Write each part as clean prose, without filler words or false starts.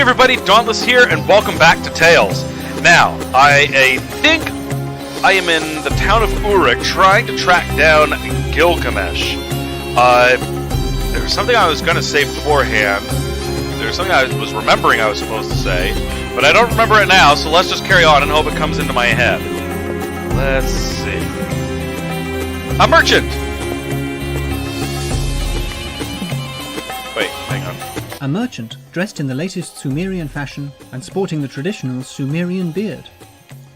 everybody, Dauntless here, and welcome back to Tales. Now, I think I am in the town of Uruk trying to track down Gilgamesh. There was something I was going to say beforehand. There was something I was remembering I was supposed to say, but I don't remember it now, so let's just carry on and hope it comes into my head. Let's see. A merchant! Wait, hang on. A merchant, dressed in the latest Sumerian fashion and sporting the traditional Sumerian beard.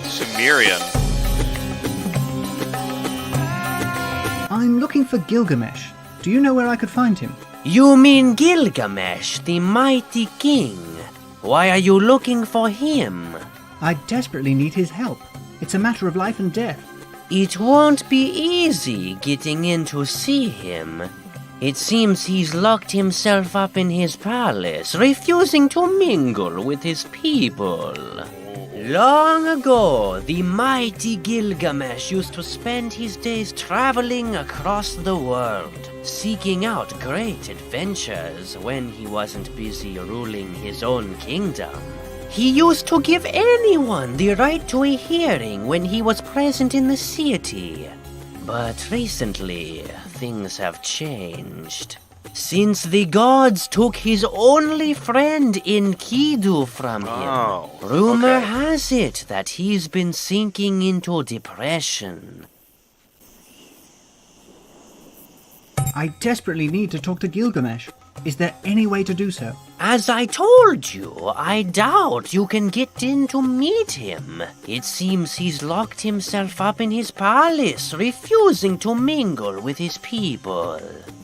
Sumerian? I'm looking for Gilgamesh. Do you know where I could find him? You mean Gilgamesh, the mighty king? Why are you looking for him? I desperately need his help. It's a matter of life and death. It won't be easy getting in to see him. It seems he's locked himself up in his palace, refusing to mingle with his people. Long ago, the mighty Gilgamesh used to spend his days traveling across the world, seeking out great adventures when he wasn't busy ruling his own kingdom. He used to give anyone the right to a hearing when he was present in the city. But recently, things have changed. Since the gods took his only friend Enkidu from him, rumor has it that he's been sinking into depression. I desperately need to talk to Gilgamesh. Is there any way to do so? As I told you, I doubt you can get in to meet him. It seems he's locked himself up in his palace, refusing to mingle with his people.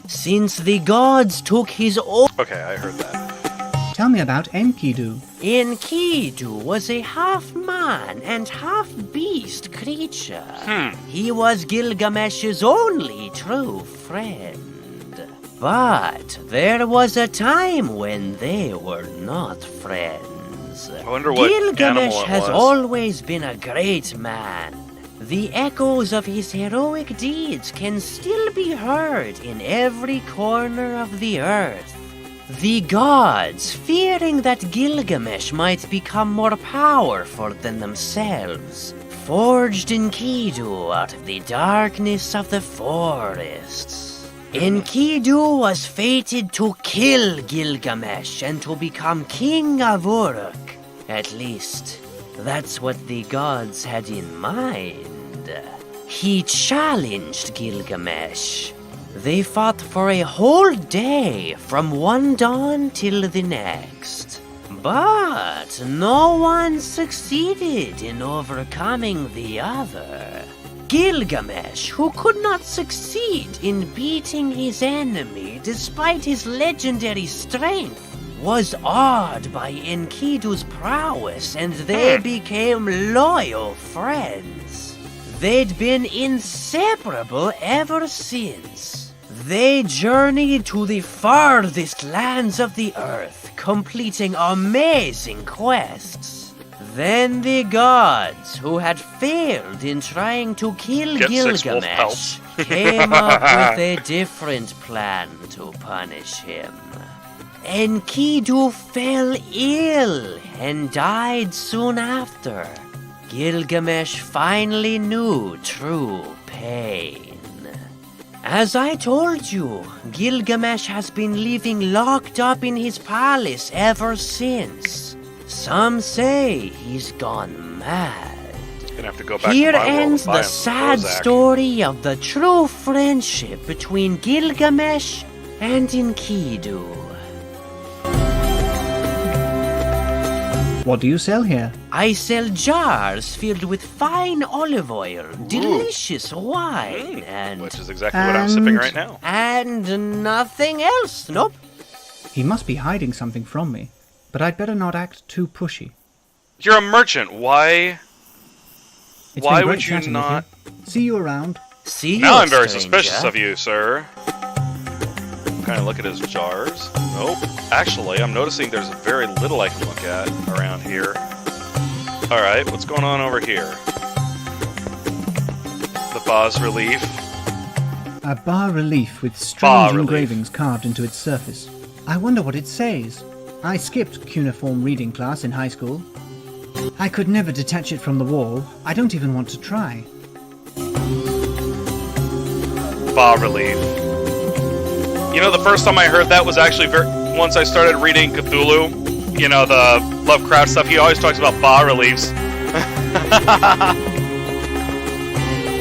Since the gods took his own... Okay, I heard that. Tell me about Enkidu. Enkidu was a half-man and half-beast creature. He was Gilgamesh's only true friend. But there was a time when they were not friends. I wonder what Gilgamesh animal it has was. always been a great man. The echoes of his heroic deeds can still be heard in every corner of the earth. The gods, fearing that Gilgamesh might become more powerful than themselves, forged Enkidu out of the darkness of the forests. Enkidu was fated to kill Gilgamesh and to become king of Uruk. At least, that's what the gods had in mind. He challenged Gilgamesh. They fought for a whole day, from one dawn till the next. But no one succeeded in overcoming the other. Gilgamesh, who could not succeed in beating his enemy despite his legendary strength, was awed by Enkidu's prowess, and they became loyal friends. They'd been inseparable ever since. They journeyed to the farthest lands of the earth, completing amazing quests. Then the gods, who had failed in trying to kill Gilgamesh, came up with a different plan to punish him. Enkidu fell ill and died soon after. Gilgamesh finally knew true pain. As I told you, Gilgamesh has been living locked up in his palace ever since. Some say he's gone mad. Gonna have to go back Here to my world ends and buy the him some sad Prozac. story of the true friendship between Gilgamesh and Enkidu. What do you sell here? I sell jars filled with fine olive oil, delicious wine, and... Which is exactly what I'm sipping right now. And nothing else, nope. He must be hiding something from me, but I'd better not act too pushy. You're a merchant. Why? It's Why been great would you chatting with not? See you around. See you, Now I'm very stranger. suspicious of you, sir. Kind of look at his jars. Nope. Actually, I'm noticing there's very little I can look at around here. Alright, what's going on over here? The bas relief. A bas relief with Bas strange relief. engravings carved into its surface. I wonder what it says. I skipped cuneiform reading class in high school. I could never detach it from the wall. I don't even want to try. Bas relief. You know, the first time I heard that was actually once I started reading Cthulhu. You know, the Lovecraft stuff. He always talks about bas reliefs.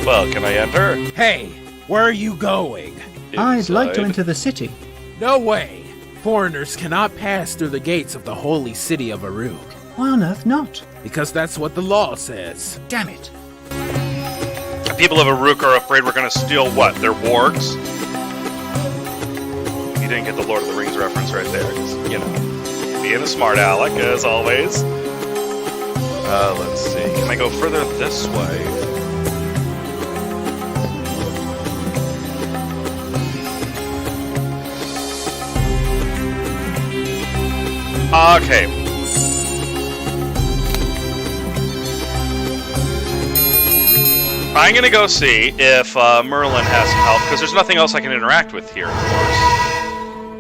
Well, can I enter? Hey, where are you going? I'd like to Inside. enter the city. No way. Foreigners cannot pass through the gates of the holy city of Uruk. Why on earth not? Because that's what the law says. Damn it. The people of Uruk are afraid we're going to steal what? Their wargs? You didn't get the Lord of the Rings reference right there. 'Cause, you know, being a smart aleck, as always. Let's see. Can I go further this way? Okay. I'm gonna go see if Merlin has some help, because there's nothing else I can interact with here, of course.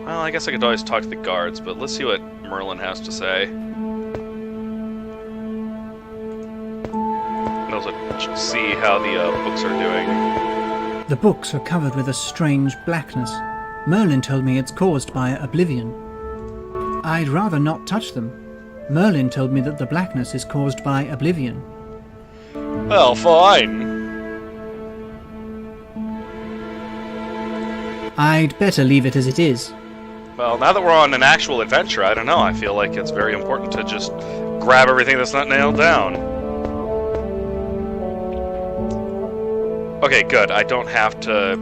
Well, I guess I could always talk to the guards, but let's see what Merlin has to say. And also see how the books are doing. The books are covered with a strange blackness. Merlin told me it's caused by oblivion. I'd rather not touch them. Merlin told me that the blackness is caused by oblivion. Well, fine. I'd better leave it as it is. Well, now that we're on an actual adventure, I don't know, I feel like it's very important to just grab everything that's not nailed down. Okay, good. I don't have to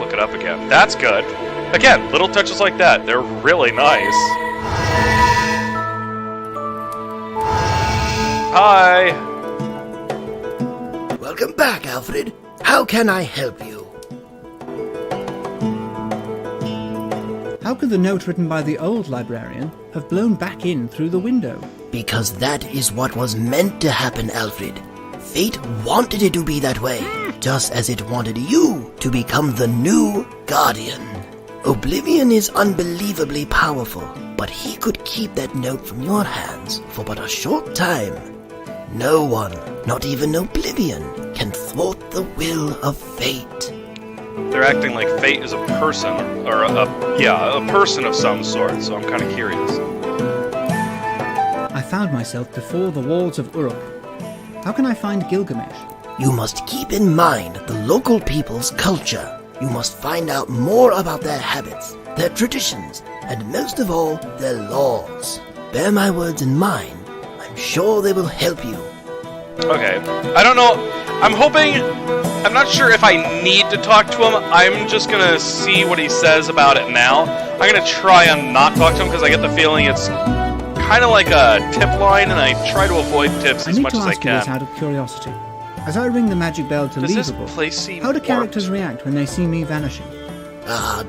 look it up again. That's good. Again, little touches like that. They're really nice. Hi! Welcome back, Alfred. How can I help you? How could the note written by the old librarian have blown back in through the window? Because that is what was meant to happen, Alfred. Fate wanted it to be that way, just as it wanted you to become the new Guardian. Oblivion is unbelievably powerful, but he could keep that note from your hands for but a short time. No one, not even Oblivion, can thwart the will of fate. They're acting like fate is a person, or a person of some sort, so I'm kind of curious. I found myself before the walls of Uruk. How can I find Gilgamesh? You must keep in mind the local people's culture. You must find out more about their habits, their traditions, and most of all, their laws. Bear my words in mind. I'm sure they will help you. Okay. I don't know. I'm not sure if I need to talk to him. I'm just gonna see what he says about it now. I'm gonna try and not talk to him because I get the feeling it's kind of like a tip line, and I try to avoid tips I as need much to as I ask you this can. out of curiosity. As I ring the magic bell to Does leave this the book, place seem how do warped? characters react when they see me vanishing?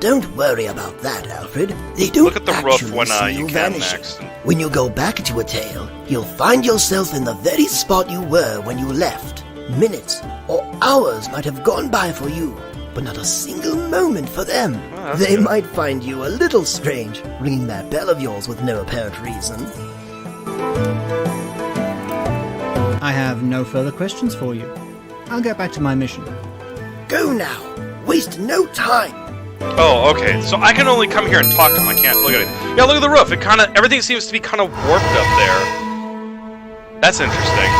Don't worry about that, Alfred. They don't Look at the roof actually when see you you can vanishing. next. When you go back to a tale, you'll find yourself in the very spot you were when you left. Minutes or hours might have gone by for you, but not a single moment for them. Oh, that's They good. might find you a little strange, ringing that bell of yours with no apparent reason. I have no further questions for you. I'll get back to my mission. Go now. Waste no time. Oh, okay. So I can only come here and talk to him. I can't look at it. Yeah, look at the roof. Everything seems to be kind of warped up there. That's interesting.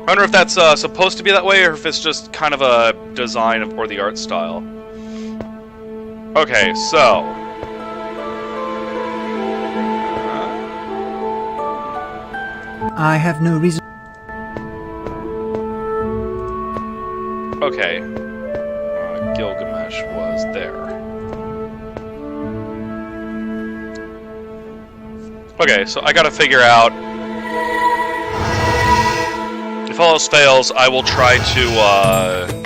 I wonder if that's supposed to be that way, or if it's just kind of a design or the art style. Okay, so I have no reason. okay, Gilgamesh was there. Okay, so I gotta figure out. If all else fails, I will try to,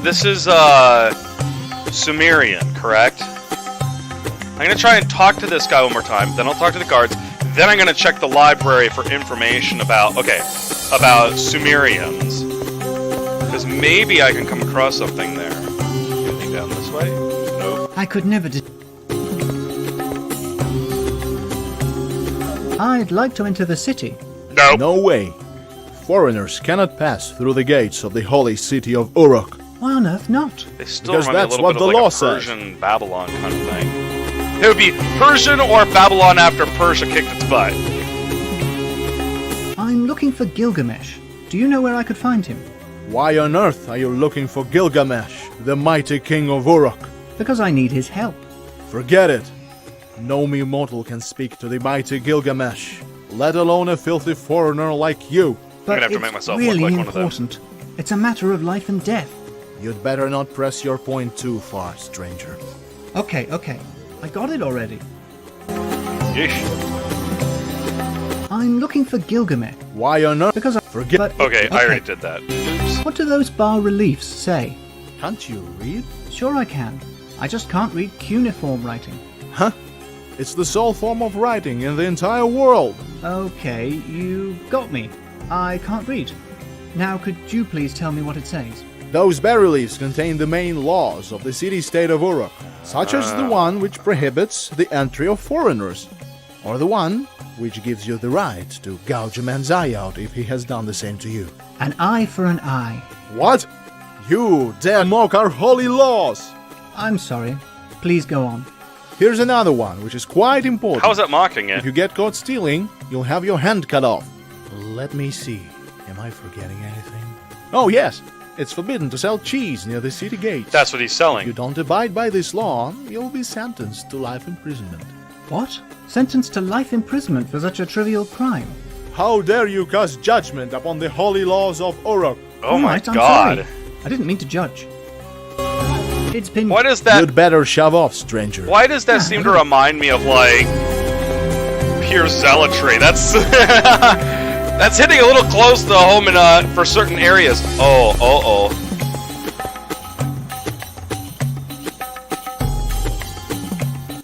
This is, Sumerian, correct? I'm gonna try and talk to this guy one more time, then I'll talk to the guards, then I'm gonna check the library for information about... Okay, about Sumerians. Because maybe I can come across something there. Anything down this way? Nope. I could never. I'd like to enter the city. Nope. No way. Foreigners cannot pass through the gates of the holy city of Uruk. Why on earth not? They still Because remind me a that's little what bit the of law like a says. Persian Babylon kind of thing. It would be Persian or Babylon after Persia kicked its butt. I'm looking for Gilgamesh. Do you know where I could find him? Why on earth are you looking for Gilgamesh, the mighty king of Uruk? Because I need his help. Forget it. No mere mortal can speak to the mighty Gilgamesh, let alone a filthy foreigner like you. But gonna have to it's make myself look really like one of them. important. It's a matter of life and death. You'd better not press your point too far, stranger. Okay. I got it already. Yeesh. I'm looking for Gilgamesh. Why on earth? Because I... Forget. But, Okay, I already did that. Oops. What do those bas-reliefs say? Can't you read? Sure I can. I just can't read cuneiform writing. Huh? It's the sole form of writing in the entire world. Okay, you got me. I can't read. Now could you please tell me what it says? Those bas-reliefs contain the main laws of the city-state of Uruk, such as the one which prohibits the entry of foreigners, or the one which gives you the right to gouge a man's eye out if he has done the same to you. An eye for an eye. What? You dare mock our holy laws! I'm sorry. Please go on. Here's another one, which is quite important. How is that mocking If it? you get caught stealing, you'll have your hand cut off. Let me see. Am I forgetting anything? Oh, yes. It's forbidden to sell cheese near the city gates. That's what he's If you selling. don't abide by this law, you'll be sentenced to life imprisonment. What? Sentenced to life imprisonment for such a trivial crime? How dare you cast judgment upon the holy laws of Uruk? Oh my Alright, I'm god. sorry. I didn't mean to judge. It's been... Why does that You'd better shove off, stranger. Why does that seem to remind me of like pure zealotry? That's that's hitting a little close to home in for certain areas. Oh.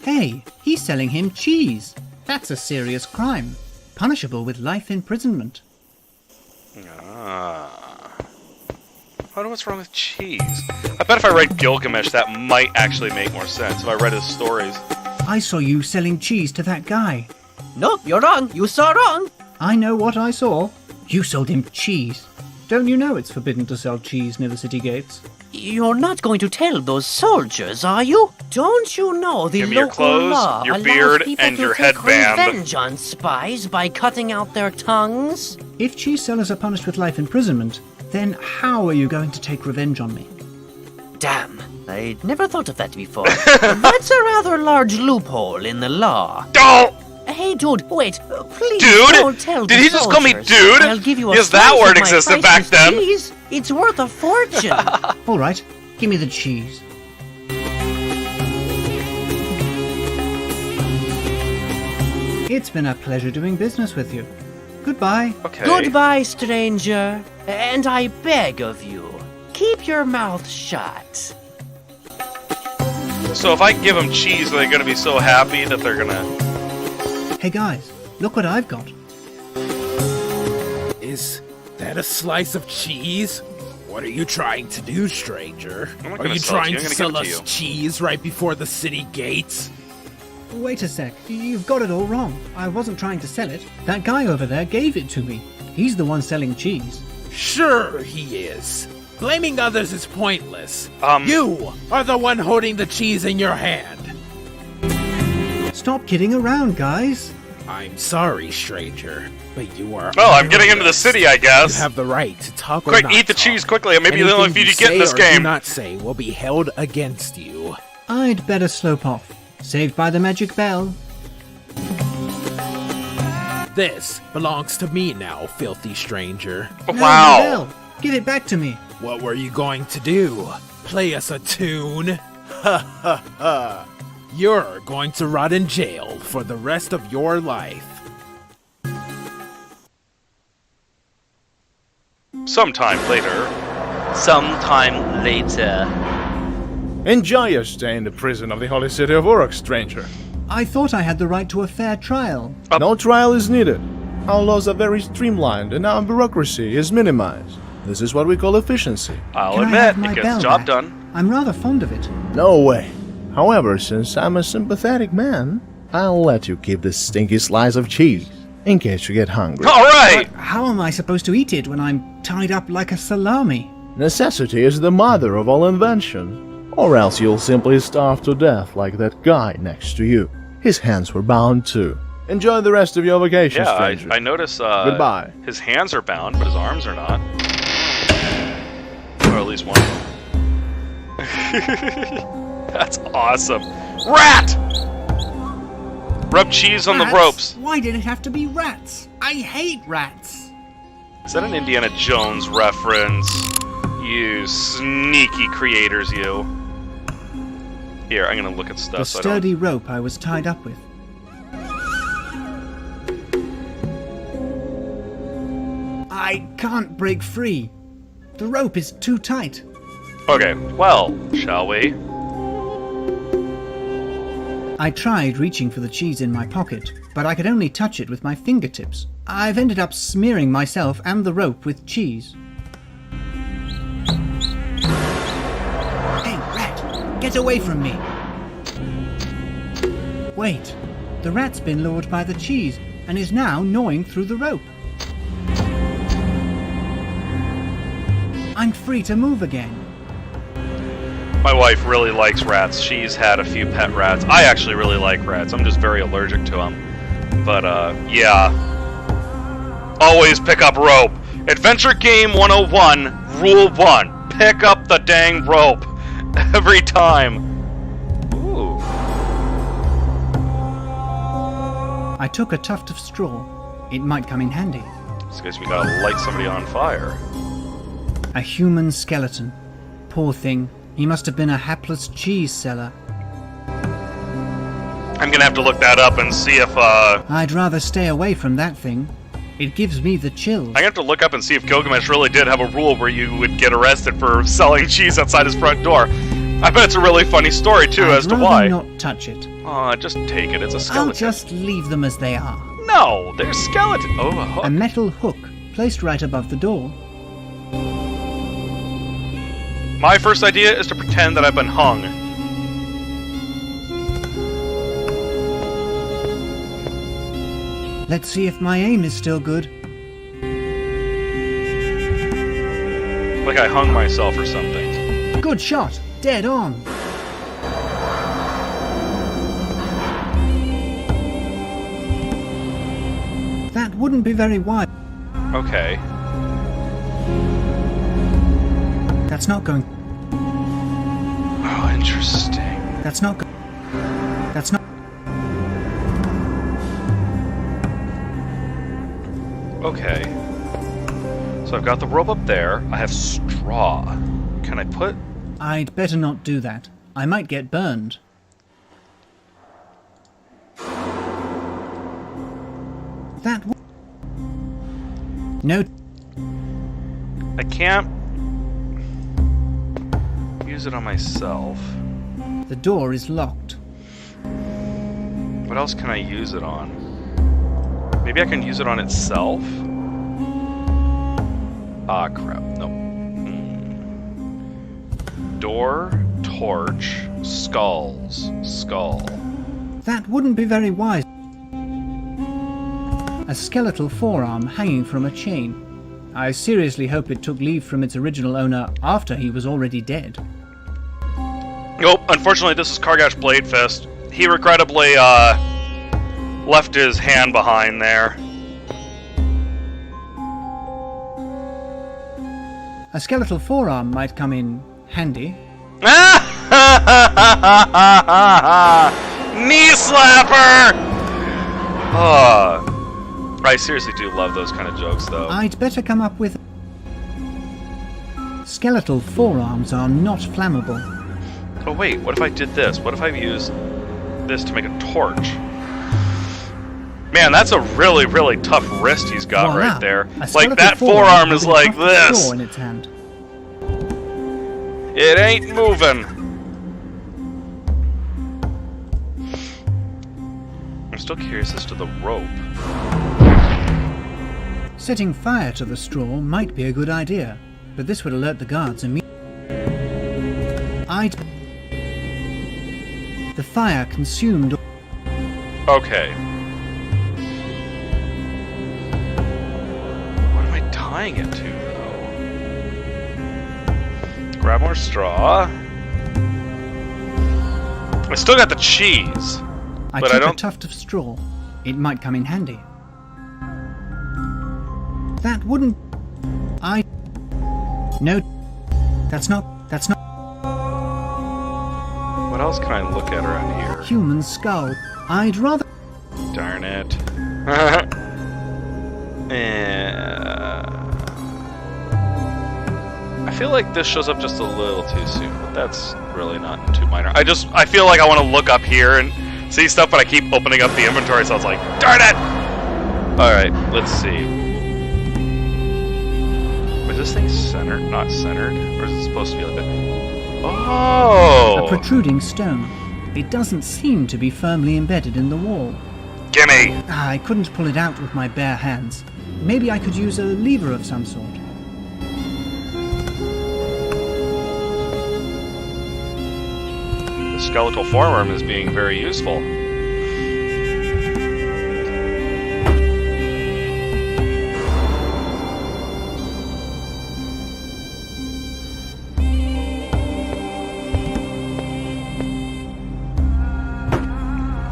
Hey, he's selling him cheese. That's a serious crime. Punishable with life imprisonment. I wonder what's wrong with cheese. I bet if I read Gilgamesh, that might actually make more sense if I read his stories. I saw you selling cheese to that guy. Nope, you're wrong. You saw wrong. I know what I saw. You sold him cheese. Don't you know it's forbidden to sell cheese near the city gates? You're not going to tell those soldiers, are you? Don't you know the Give me your local clothes, law your allows beard, people and to your take headband. revenge on spies by cutting out their tongues? If cheese sellers are punished with life imprisonment, then how are you going to take revenge on me? Damn, I'd never thought of that before. That's a rather large loophole in the law. Oh! Hey, dude, wait. Please Dude? don't tell Did the he just call me soldiers. dude? I'll give you a Yes, that slice word of my existed back priceless then. cheese. It's worth a fortune. All right, give me the cheese. It's been a pleasure doing business with you. Goodbye. Okay. Goodbye, stranger. And I beg of you, keep your mouth shut. So if I give them cheese, are they going to be so happy that they're going to... Hey guys, look what I've got. Is that a slice of cheese? What are you trying to do, stranger? I'm not Are gonna you sell it to trying you, to I'm gonna sell give it to us you. cheese right before the city gates? Wait a sec, you've got it all wrong. I wasn't trying to sell it. That guy over there gave it to me. He's the one selling cheese. Sure he is. Blaming others is pointless. Um, You are the one holding the cheese in your hand. Stop kidding around, guys. I'm sorry, stranger, but you are. Well, I'm getting into the arrest. city, I You guess. have the right to talk or Quick, not eat the talk. cheese quickly. Maybe the only Anything food you get in say this or game. do not say will be held against you. I'd better slope off. Saved by the magic bell. This belongs to me now, filthy stranger. No, Wow. the bell. Give it back to me. What were you going to do? Play us a tune? Ha ha ha. You're going to rot in jail for the rest of your life. Sometime later. Sometime later. Enjoy your stay in the prison of the holy city of Uruk, stranger. I thought I had the right to a fair trial. No trial is needed. Our laws are very streamlined and our bureaucracy is minimized. This is what we call efficiency. I'll Can I admit, have my it gets bell the job back? done. I'm rather fond of it. No way. However, since I'm a sympathetic man, I'll let you keep this stinky slice of cheese in case you get hungry. All right. How am I supposed to eat it when I'm tied up like a salami? Necessity is the mother of all invention. Or else you'll simply starve to death like that guy next to you. His hands were bound too. Enjoy the rest of your vacation, Yeah, stranger. I notice Goodbye. his hands are bound, but his arms are not. Or at least one of them. That's awesome. Rat! Rub cheese on the Rats? ropes. Why did it have to be rats? I hate rats. Is that an Indiana Jones reference? You sneaky creators, you. Here, I'm gonna look at stuff. The so I don't... sturdy rope I was tied up with. I can't break free. The rope is too tight. Okay, well, shall we? I tried reaching for the cheese in my pocket, but I could only touch it with my fingertips. I've ended up smearing myself and the rope with cheese. Hey, rat! Get away from me! Wait, the rat's been lured by the cheese and is now gnawing through the rope. I'm free to move again. My wife really likes rats. She's had a few pet rats. I actually really like rats. I'm just very allergic to them. But, yeah. Always pick up rope. Adventure Game 101, Rule 1. Pick up the dang rope. Every time. Ooh. I took a tuft of straw. It might come in handy. So I guess we gotta light somebody on fire. A human skeleton. Poor thing. He must have been a hapless cheese seller. I'm gonna have to look that up and see if, I'd rather stay away from that thing. It gives me the chills. I'm gonna have to look up and see if Gilgamesh really did have a rule where you would get arrested for selling cheese outside his front door. I bet it's a really funny story, too, as to I'd why. rather not touch it. Aw, just take it. It's a skeleton. I'll just leave them as they are. No, they're skeleton. Oh, a hook. A metal hook placed right above the door. My first idea is to pretend that I've been hung. Let's see if my aim is still good. Like I hung myself or something. Good shot. Dead on. That wouldn't be very wise. Okay. That's not going. Oh, interesting. That's not. That's not. Okay. So I've got the rope up there. I have straw. Can I put... I'd better not do that. I might get burned. That. No. I can't use it on myself. The door is locked. What else can I use it on? Maybe I can use it on itself? Ah, crap. Nope. Door, torch, skulls, skull. That wouldn't be very wise. A skeletal forearm hanging from a chain. I seriously hope it took leave from its original owner after he was already dead. Nope, unfortunately this is Kargash Bladefist. He regrettably, left his hand behind there. A skeletal forearm might come in handy. Knee slapper! I seriously do love those kind of jokes, though. I'd better come up with... Skeletal forearms are not flammable. Oh wait, what if I did this? What if I used this to make a torch? Man, that's a really, really tough wrist he's got Voila, right there. a Like, skeletal that forearm is with a like tuft of this. straw in its hand. It ain't moving. I'm still curious as to the rope. Setting fire to the straw might be a good idea, but this would alert the guards immediately. The fire consumed. Okay. What am I tying it to, though? Grab more straw. I still got the cheese. I But took I don't- a tuft of straw. It might come in handy. That wouldn't... No. That's not... What else can I look at around here? Human skull. I'd rather... Darn it. I feel like this shows up just a little too soon, but that's really not too minor. I feel like I want to look up here and see stuff, but I keep opening up the inventory, so I was like, darn it! Alright, let's see. Is this thing centered? Not centered? Or is it supposed to be like that? Oh! A protruding stone. It doesn't seem to be firmly embedded in the wall. Gimme! I couldn't pull it out with my bare hands. Maybe I could use a lever of some sort. The skeletal forearm is being very useful.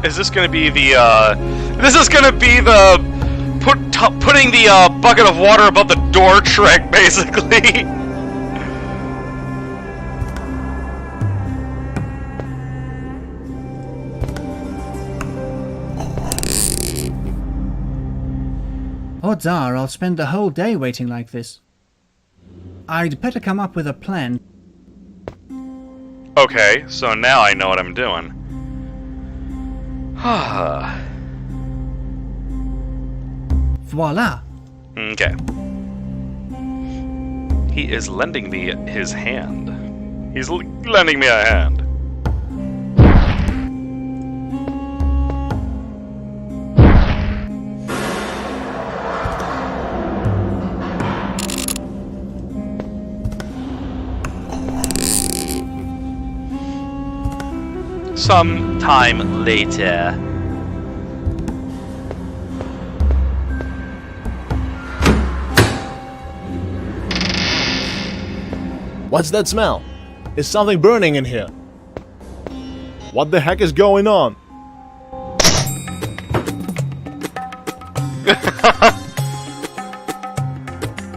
Is this gonna be the, this is gonna be the putting the, bucket of water above the door trick, basically? Odds are I'll spend the whole day waiting like this. I'd better come up with a plan. Okay, so now I know what I'm doing. Voila! Okay. He is lending me his hand. He's lending me a hand. Some time later. What's that smell? Is something burning in here? What the heck is going on?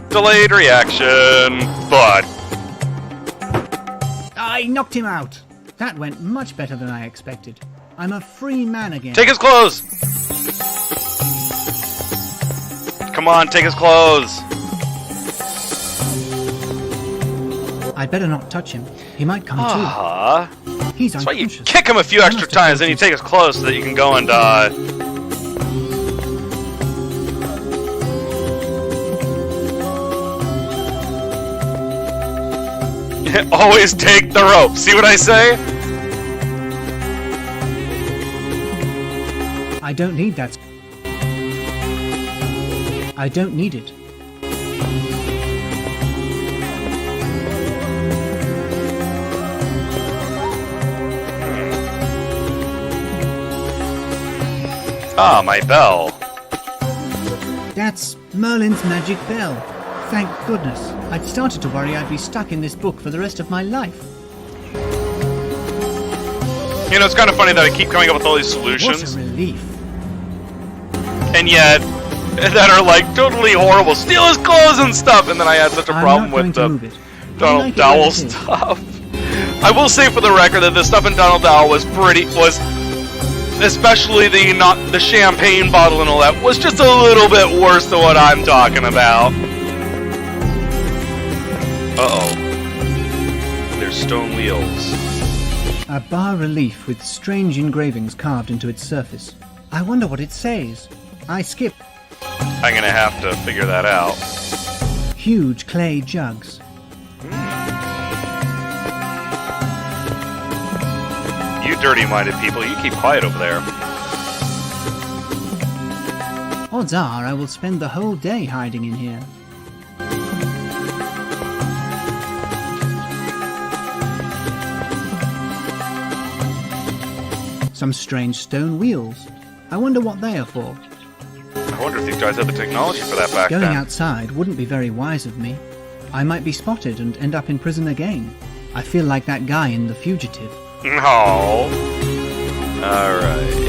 Delayed reaction, but I knocked him out! That went much better than I expected. I'm a free man again. take his clothes! Come on, take his clothes! I'd better not touch him. He might come Ah, to. He's that's why you unconscious. kick him a few I extra must have times, then you take his clothes so that you can go and, always take the rope. See what I say? I don't need that. I don't need it. Ah, my bell. That's Merlin's magic bell. Thank goodness. I'd started to worry I'd be stuck in this book for the rest of my life. You know, it's kind of funny that I keep coming up with all these What solutions, a relief. and yet that are like totally horrible. Steal his clothes and stuff, and then I had such a I'm problem not going with to the move it. I Donald like it Dowell like it is. stuff. I will say for the record that the stuff in Donald Dowell was especially the champagne bottle and all that, was just a little bit worse than what I'm talking about. Uh-oh. There's stone wheels. A bas-relief with strange engravings carved into its surface. I wonder what it says. I skip. I'm gonna have to figure that out. Huge clay jugs. You dirty-minded people, you keep quiet over there. Odds are I will spend the whole day hiding in here. Some strange stone wheels. I wonder what they are for. I wonder if these guys had the technology for that back Going then. outside wouldn't be very wise of me. I might be spotted and end up in prison again. I feel like that guy in The Fugitive. No. Alright.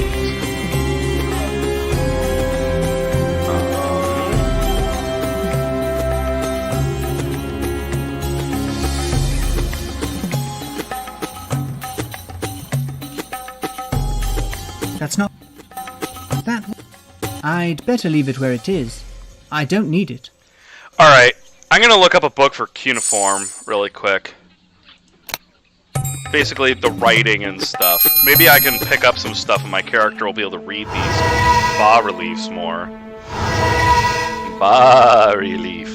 That's not... That... I'd better leave it where it is. I don't need it. Alright. I'm gonna look up a book for cuneiform really quick. Basically, the writing and stuff. Maybe I can pick up some stuff and my character will be able to read these bas-reliefs more. Bas-relief.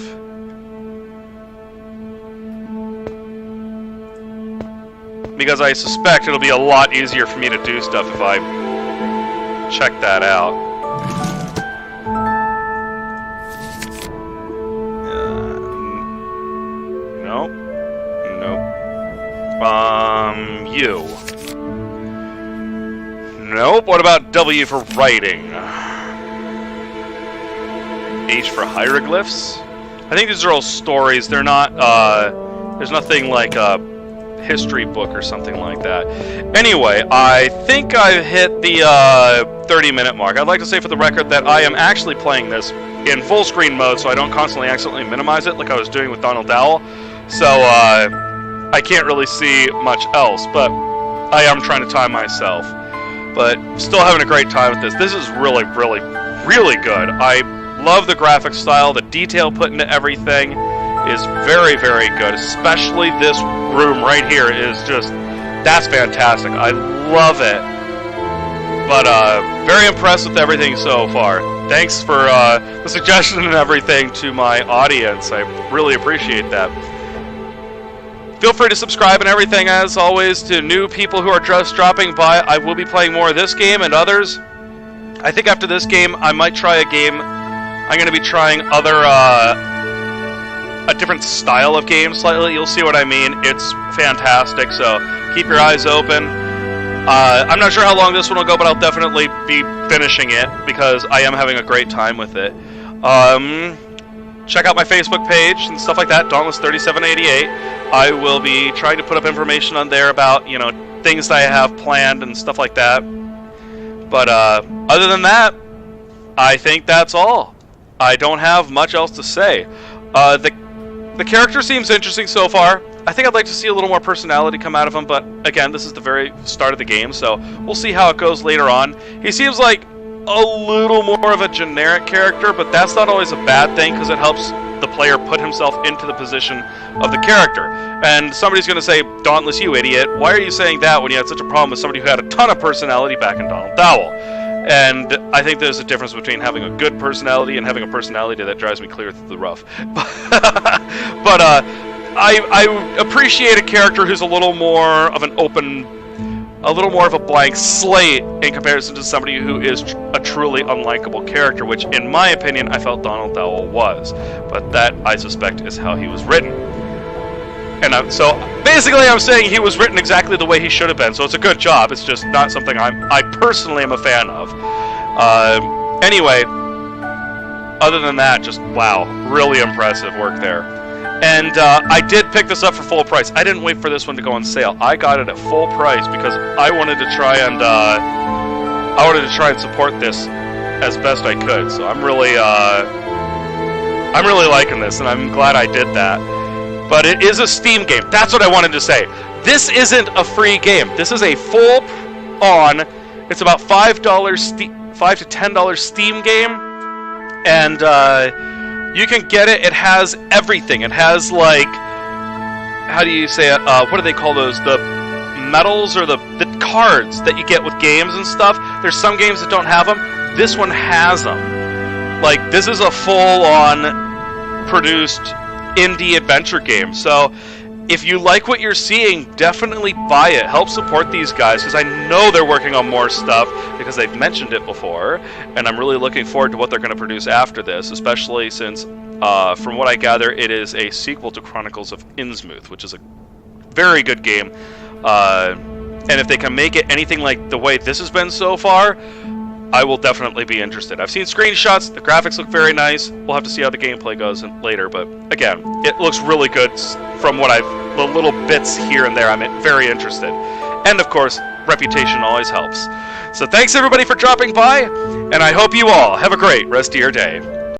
Because I suspect it'll be a lot easier for me to do stuff if I check that out. Nope. Nope. U. Nope. What about W for writing? H for hieroglyphs? I think these are all stories. They're not, there's nothing like a history book or something like that. Anyway, I think I've hit the 30-minute mark. I'd like to say for the record that I am actually playing this in full screen mode, so I don't constantly accidentally minimize it like I was doing with Donald Dowell. So I can't really see much else, but I am trying to time myself. But still having a great time with this. This is really, really, really good. I love the graphic style. The detail put into everything is very, very good. Especially this room right here is just, that's fantastic. I love it. But very impressed with everything so far. Thanks for the suggestion and everything to my audience. I really appreciate that. Feel free to subscribe and everything, as always, to new people who are just dropping by. I will be playing more of this game and others. I think after this game, I might try a game. I'm going to be trying other, a different style of game slightly. You'll see what I mean. It's fantastic, so keep your eyes open. I'm not sure how long this one will go, but I'll definitely be finishing it because I am having a great time with it. Check out my Facebook page and stuff like that, Dauntless3788. I will be trying to put up information on there about, you know, things that I have planned and stuff like that. But other than that, I think that's all. I don't have much else to say. The character seems interesting so far. I think I'd like to see a little more personality come out of him, but again, this is the very start of the game, so we'll see how it goes later on. He seems like a little more of a generic character, but that's not always a bad thing because it helps the player put himself into the position of the character. And somebody's going to say, Dauntless, you idiot, why are you saying that when you had such a problem with somebody who had a ton of personality back in Donald Dowell? And I think there's a difference between having a good personality and having a personality that drives me clear through the rough. But I appreciate a character who's a little more of an open, a little more of a blank slate in comparison to somebody who is a truly unlikable character, which, in my opinion, I felt Donald Dowell was. But that, I suspect, is how he was written. And so, basically, I'm saying he was written exactly the way he should have been, so it's a good job. It's just not something I personally am a fan of. Anyway, other than that, just, wow, really impressive work there. And I did pick this up for full price. I didn't wait for this one to go on sale. I got it at full price because I wanted to try and support this as best I could. So I'm really liking this, and I'm glad I did that. But it is a Steam game. That's what I wanted to say. This isn't a free game. This is a full-on. It's about $5 to $10 Steam game, and you can get it. It has everything. It has, like, how do you say it? What do they call those? The medals or the cards that you get with games and stuff. There's some games that don't have them. This one has them. Like, this is a full-on produced indie adventure game. So if you like what you're seeing, definitely buy it. Help support these guys, because I know they're working on more stuff, because they've mentioned it before, and I'm really looking forward to what they're going to produce after this, especially since, from what I gather, it is a sequel to Chronicles of Innsmouth, which is a very good game. And if they can make it anything like the way this has been so far, I will definitely be interested. I've seen screenshots, the graphics look very nice. We'll have to see how the gameplay goes later, but again, it looks really good from what the little bits here and there. I'm very interested. And of course, reputation always helps. So thanks everybody for dropping by, and I hope you all have a great rest of your day.